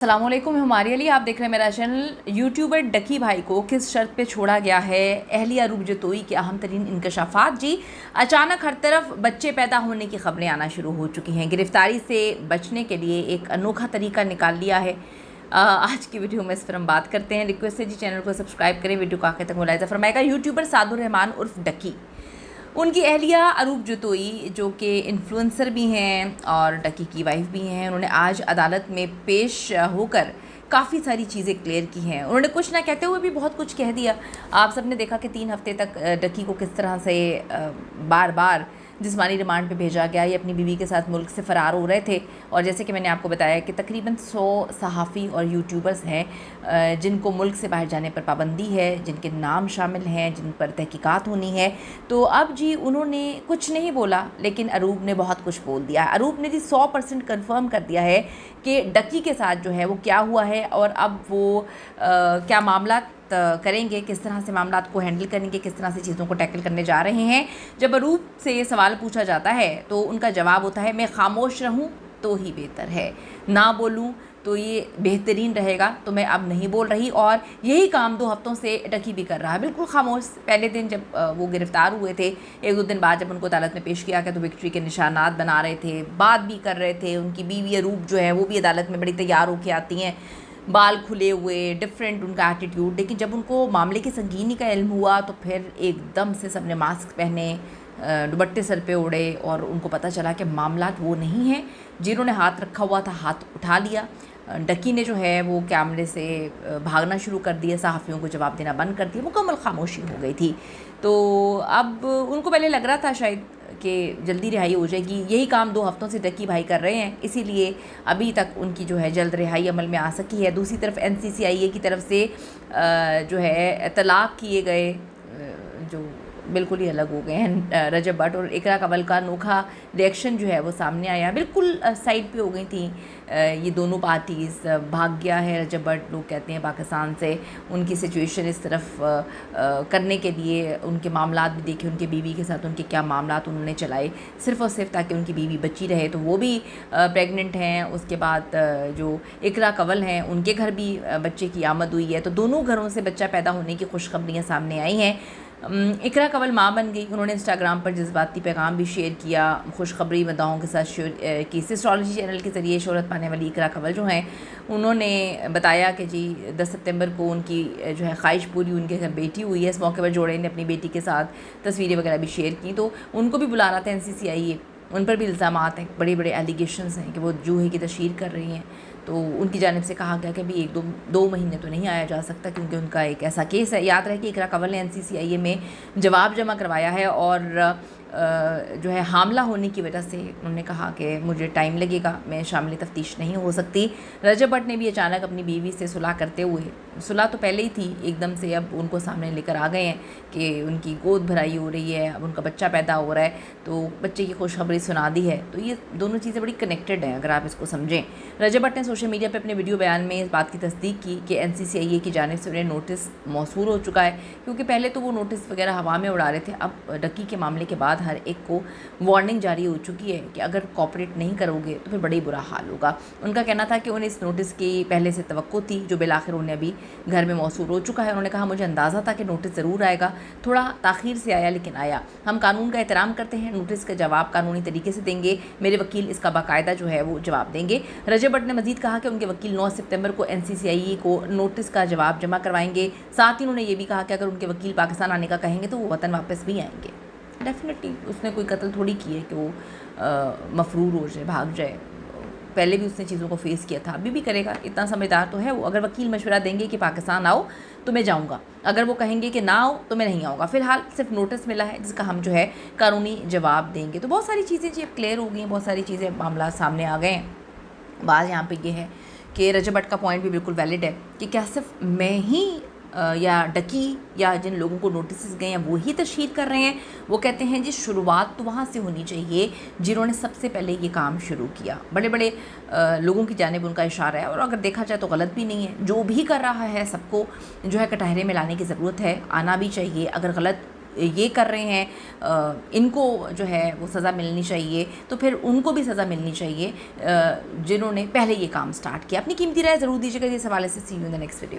अस्सलामुअलैकुम, मैं हमारे लिए आप देख रहे हैं मेरा चैनल। यूट्यूबर डकी भाई को किस शर्त पे छोड़ा गया है, अहलिया रूप जतोई के अहम तरीन इंकशाफात। जी, अचानक हर तरफ बच्चे पैदा होने की खबरें आना शुरू हो चुकी हैं। गिरफ्तारी से बचने के लिए एक अनोखा तरीका निकाल लिया है। आज की वीडियो में इस पर हम बात करते हैं। रिक्वेस्ट है जी, चैनल को सब्सक्राइब करें, वीडियो को आखिर तक मुलाहिजा फरमाएगा। यूट्यूबर सादुर रहमान उर्फ डकी, उनकी अहलिया अरूप जतोई जो कि इन्फ्लुएंसर भी हैं और डकी की वाइफ भी हैं, उन्होंने आज अदालत में पेश होकर काफ़ी सारी चीज़ें क्लियर की हैं। उन्होंने कुछ ना कहते हुए भी बहुत कुछ कह दिया। आप सब ने देखा कि 3 हफ्ते तक डकी को किस तरह से बार बार जिस्मानी रिमांड पे भेजा गया। ये अपनी बीवी के साथ मुल्क से फ़रार हो रहे थे और जैसे कि मैंने आपको बताया कि तकरीबन 100 सहाफ़ी और यूट्यूबर्स हैं जिनको मुल्क से बाहर जाने पर पाबंदी है, जिनके नाम शामिल हैं, जिन पर तहकीकात होनी है। तो अब जी उन्होंने कुछ नहीं बोला, लेकिन अरूप ने बहुत कुछ बोल दिया। अरूप ने जी 100% कन्फर्म कर दिया है कि डकी के साथ जो है वो क्या हुआ है और अब वो क्या मामला करेंगे, किस तरह से मामला को हैंडल करेंगे, किस तरह से चीज़ों को टैकल करने जा रहे हैं। जब अरूप से ये सवाल पूछा जाता है तो उनका जवाब होता है, मैं खामोश रहूं तो ही बेहतर है, ना बोलूं तो ये बेहतरीन रहेगा, तो मैं अब नहीं बोल रही। और यही काम 2 हफ्तों से डकी भी कर रहा है, बिल्कुल खामोश। पहले दिन जब वो गिरफ़्तार हुए थे, 1-2 दिन बाद जब उनको अदालत में पेश किया गया तो विक्ट्री के निशानात बना रहे थे, बात भी कर रहे थे। उनकी बीवी अरूप जो है वो भी अदालत में बड़ी तैयार होकर आती हैं, बाल खुले हुए, डिफरेंट उनका एटीट्यूड। लेकिन जब उनको मामले की संगीनी का इल्म हुआ तो फिर एकदम से सबने मास्क पहने, दुपट्टे सर पे ओढ़े और उनको पता चला कि मामला वो नहीं है। जिन्होंने हाथ रखा हुआ था हाथ उठा लिया। डकी ने जो है वो कैमरे से भागना शुरू कर दिया, सहाफ़ियों को जवाब देना बंद कर दिया, मुकम्मल खामोशी हो गई थी। तो अब उनको पहले लग रहा था शायद कि जल्दी रिहाई हो जाएगी। यही काम 2 हफ्तों से डकी भाई कर रहे हैं, इसीलिए अभी तक उनकी जो है जल्द रिहाई अमल में आ सकी है। दूसरी तरफ NCCIA की तरफ से जो है तलाक़ किए गए जो बिल्कुल ही अलग हो गए हैं, रजब भट्ट और इकरा कंवल का अनोखा रिएक्शन जो है वो सामने आया। बिल्कुल साइड पे हो गई थी ये दोनों पार्टीज़। भाग गया है रजब भट्ट, लोग कहते हैं पाकिस्तान से, उनकी सिचुएशन इस तरफ करने के लिए उनके मामलात भी देखे, उनके बीवी के साथ उनके क्या मामलात उन्होंने चलाए, सिर्फ़ और सिर्फ ताकि उनकी बीवी बची रहे। तो वो भी प्रेग्नेंट हैं। उसके बाद जो इकरा कंवल हैं उनके घर भी बच्चे की आमद हुई है। तो दोनों घरों से बच्चा पैदा होने की खुशखबरियाँ सामने आई हैं। इकरा कंवल माँ बन गई। उन्होंने इंस्टाग्राम पर जज्बाती पैगाम भी शेयर किया, खुशखबरी मदाहों के साथ शेयर की। एस्ट्रोलॉजी चैनल के ज़रिए शोहरत पाने वाली इकरा कंवल जो हैं उन्होंने बताया कि जी 10 सितंबर को उनकी जो है ख्वाहिश पूरी, उनके घर बेटी हुई है। इस मौके पर जोड़े ने अपनी बेटी के साथ तस्वीरें वगैरह भी शेयर की। तो उनको भी बुला रहा था NCCIA, उन पर भी इल्ज़ामात हैं, बड़े बड़े एलिगेशंस हैं कि वो जूहे की तशहीर कर रही हैं। तो उनकी जानिब से कहा गया कि अभी 1-2 महीने तो नहीं आया जा सकता, क्योंकि उनका एक ऐसा केस है। याद रहे कि इकरा कंवल ने NCCIA में जवाब जमा करवाया है और जो है हामला होने की वजह से उन्होंने कहा कि मुझे टाइम लगेगा, मैं शामिल तफ्तीश नहीं हो सकती। रजब भट्ट ने भी अचानक अपनी बीवी से सुलह करते हुए, सुलह तो पहले ही थी, एकदम से अब उनको सामने लेकर आ गए हैं कि उनकी गोद भराई हो रही है, अब उनका बच्चा पैदा हो रहा है, तो बच्चे की खुशखबरी सुना दी है। तो ये दोनों चीज़ें बड़ी कनेक्टेड हैं अगर आप इसको समझें। रजब भट्ट ने सोशल मीडिया पर अपने वीडियो बयान में इस बात की तस्दीक की कि NCCIA की जानिब से उन्हें नोटिस मौसूल हो चुका है, क्योंकि पहले तो वो नोटिस वगैरह हवा में उड़ा रहे थे। अब डकी के मामले के बाद हर एक को वार्निंग जारी हो चुकी है कि अगर कॉपरेट नहीं करोगे तो फिर बड़ी बुरा हाल होगा। उनका कहना था कि उन्हें इस नोटिस की पहले से तवक्को थी, जो बिलाखिर उन्हें अभी घर में मौसूल हो चुका है। उन्होंने कहा, मुझे अंदाज़ा था कि नोटिस ज़रूर आएगा, थोड़ा ताख़ीर से आया लेकिन आया। हम कानून का एहतराम करते हैं, नोटिस का जवाब कानूनी तरीके से देंगे, मेरे वकील इसका बाकायदा जो है वो जवाब देंगे। रजब भट्ट ने मज़ीद कहा कि उनके वकील 9 सितंबर को NCCIA को नोटिस का जवाब जमा करवाएंगे। साथ ही उन्होंने ये भी कहा कि अगर उनके वकील पाकिस्तान आने का कहेंगे तो वो वतन वापस भी आएंगे। डेफिनेटली उसने कोई कत्ल थोड़ी की है कि वो मफरूर हो जाए, भाग जाए। पहले भी उसने चीज़ों को फेस किया था, अभी भी करेगा, इतना समझदार तो है वो। अगर वकील मशवरा देंगे कि पाकिस्तान आओ तो मैं जाऊंगा, अगर वो कहेंगे कि ना आओ तो मैं नहीं आऊँगा। फ़िलहाल सिर्फ नोटिस मिला है जिसका हम जो है कानूनी जवाब देंगे। तो बहुत सारी चीज़ें जी अब क्लियर हो गई हैं, बहुत सारी चीज़ें मामला सामने आ गए हैं। बात यहाँ पर ये है कि रजब भट्ट का पॉइंट भी बिल्कुल वैलिड है कि क्या सिर्फ मैं ही या डकी या जिन लोगों को नोटिस गए हैं वो ही तशहीर कर रहे हैं। वो कहते हैं जी शुरुआत तो वहाँ से होनी चाहिए जिन्होंने सबसे पहले ये काम शुरू किया। बड़े बड़े लोगों की जानिब उनका इशारा है, और अगर देखा जाए तो गलत भी नहीं है। जो भी कर रहा है सबको जो है कटहरे में लाने की ज़रूरत है, आना भी चाहिए। अगर गलत ये कर रहे हैं इनको जो है वो सज़ा मिलनी चाहिए, तो फिर उनको भी सज़ा मिलनी चाहिए जिन्होंने पहले ये काम स्टार्ट किया। अपनी कीमती राय ज़रूर दीजिएगा इस हवाले से। See you in the next video.